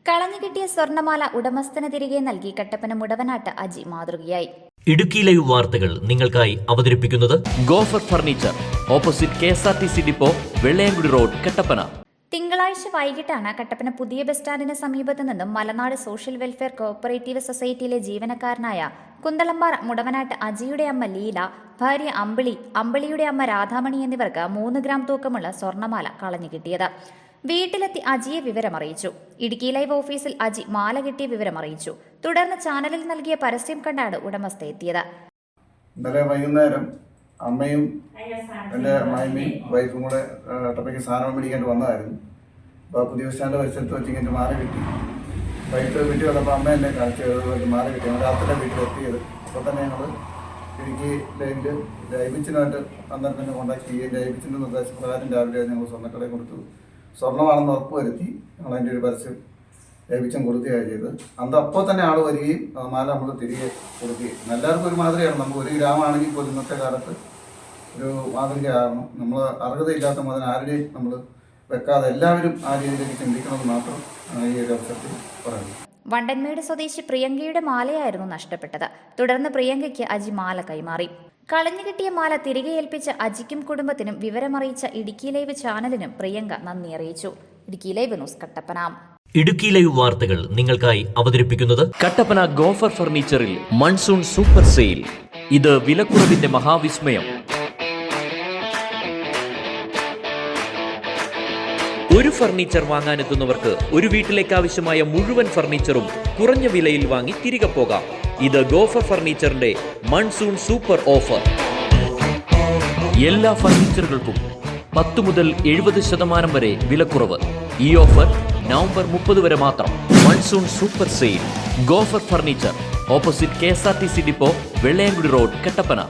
കളഞ്ഞുകിട്ടിയ സ്വർണ്ണമാല ഉടമസ്ഥന് തിരികെ നൽകി കട്ടപ്പന മുടവനാട്ട് അജി മാതൃകയായി. ഇടുക്കി ലൈവ് വാർത്തകൾ നിങ്ങൾക്കായി അവതരിപ്പിക്കുന്നത് gopher furniture, opposite KSRTC depot, വെള്ളയങ്കുടി റോഡ്, കട്ടപ്പന. തിങ്കളാഴ്ച വൈകിട്ടാണ് കട്ടപ്പന പുതിയ ബസ് സ്റ്റാൻഡിന് സമീപത്തു നിന്നും മലനാട് സോഷ്യൽ വെൽഫെയർ കോഓപ്പറേറ്റീവ് സൊസൈറ്റിയിലെ ജീവനക്കാരനായ കുന്തളമ്പാറ മുടവനാട്ട് അജിയുടെ അമ്മ ലീല, ഭാര്യ അമ്പിളിയുടെ അമ്മ രാധാമണി എന്നിവർക്ക് 3 ഗ്രാം തൂക്കമുള്ള സ്വർണ്ണമാല കളഞ്ഞു കിട്ടിയത്. വീട്ടിലെത്തി അജിയെ വിവരമറിയിച്ചു. ഇടുക്കി ലൈവ് ഓഫീസിൽ അജി മാല കിട്ടിയ വിവരമറിയിച്ചു. തുടർന്ന് ചാനലിൽ നൽകിയ പരസ്യം കണ്ടാണ് ഉടമസ്ഥ എത്തിയത്. ഇന്നലെ വൈകുന്നേരം അമ്മയും എൻ്റെ അമ്മായിമ്മയും വൈഫും കൂടെ കട്ടപ്പയ്ക്ക് സാധനം മേടിക്കേണ്ടി വന്നതായിരുന്നു. അപ്പോൾ പുതിയ സ്റ്റാൻഡ് പരിസരത്ത് വെച്ച് ഇങ്ങനെ മാല കിട്ടി. വൈകിട്ട് വീട്ടിൽ വന്നപ്പോൾ അമ്മ എന്നെ കാണിച്ചു മാല കിട്ടി. ഞങ്ങൾ രാത്രി വീട്ടിലെത്തിയത്. അപ്പോൾ തന്നെ ഞങ്ങൾ ഇടുക്കി ലൈനിൽ ലൈബിച്ചിനായിട്ട് അന്നേരം തന്നെ കോൺടാക്ട് ചെയ്യുകയും ലൈബിച്ചിൻ്റെ നിർദ്ദേശപ്രകാരം രാവിലെ ഞങ്ങൾ സ്വർണ്ണക്കടയിൽ കൊടുത്തു. സ്വർണ്ണമാണെന്ന് ഉറപ്പ് വരുത്തി ഞങ്ങൾ അതിൻ്റെ ഒരു പരസ്യം ലഭിച്ചും കൊടുക്കുകയാണ് ചെയ്തത്. അപ്പോൾ തന്നെ ആൾ വരികയും മാല നമ്മൾ തിരികെ കൊടുക്കുകയും. എല്ലാവർക്കും ഒരു മാതൃകയാണ്. നമുക്ക് 1 ഗ്രാം ആണെങ്കിൽ പോലും ഇന്നത്തെ കാലത്ത് ഒരു മാതൃകയാകണം. നമ്മൾ അർഹതയില്ലാത്ത മുതൽ ആരുടെയും നമ്മൾ വെക്കാതെ എല്ലാവരും ആ രീതിയിലേക്ക് ചിന്തിക്കണമെന്ന് മാത്രം ഈ ഒരു അവസരത്തിൽ പറയുന്നു. വണ്ടൻമേട് സ്വദേശി പ്രിയങ്കയുടെ മാലയായിരുന്നു നഷ്ടപ്പെട്ടത്. തുടർന്ന് പ്രിയങ്കയ്ക്ക് അജി മാല കൈമാറി. കളഞ്ഞു കിട്ടിയ മാല തിരികെ ഏൽപ്പിച്ച അജിക്കും കുടുംബത്തിനും വിവരമറിയിച്ച ഇടുക്കി ലൈവ് ചാനലിനും പ്രിയങ്ക നന്ദി അറിയിച്ചു. Idukki live news Kattappana. Idukki live വാർത്തകൾ നിങ്ങൾക്കായി അവതരിപ്പിക്കുന്നത് കട്ടപ്പന ഗോഫർ ഫർണിച്ചറിൽ മൺസൂൺ സൂപ്പർ സെയിൽ. ഇത് വിലക്കുറവിന്റെ മഹാവിസ്മയം. ഒരു ഫർണിച്ചർ വാങ്ങാനെത്തുന്നവർക്ക് ഒരു വീട്ടിലേക്ക് ആവശ്യമായ മുഴുവൻ ഫർണിച്ചറും കുറഞ്ഞ വിലയിൽ വാങ്ങി തിരികെ പോകാം. ഇത് ഗോഫർ ഫർണിച്ചറിന്റെ മൺസൂൺ സൂപ്പർ ഓഫർ. എല്ലാ ഫർണിച്ചറുകൾക്കും 10 മുതൽ 70% വരെ വിലക്കുറവ്. ഈ ഓഫർ നവംബർ 30 വരെ മാത്രം. Monsoon super sale. Gopher furniture, opposite KSRTC depot, വെള്ളയങ്കുടി റോഡ്, കട്ടപ്പന.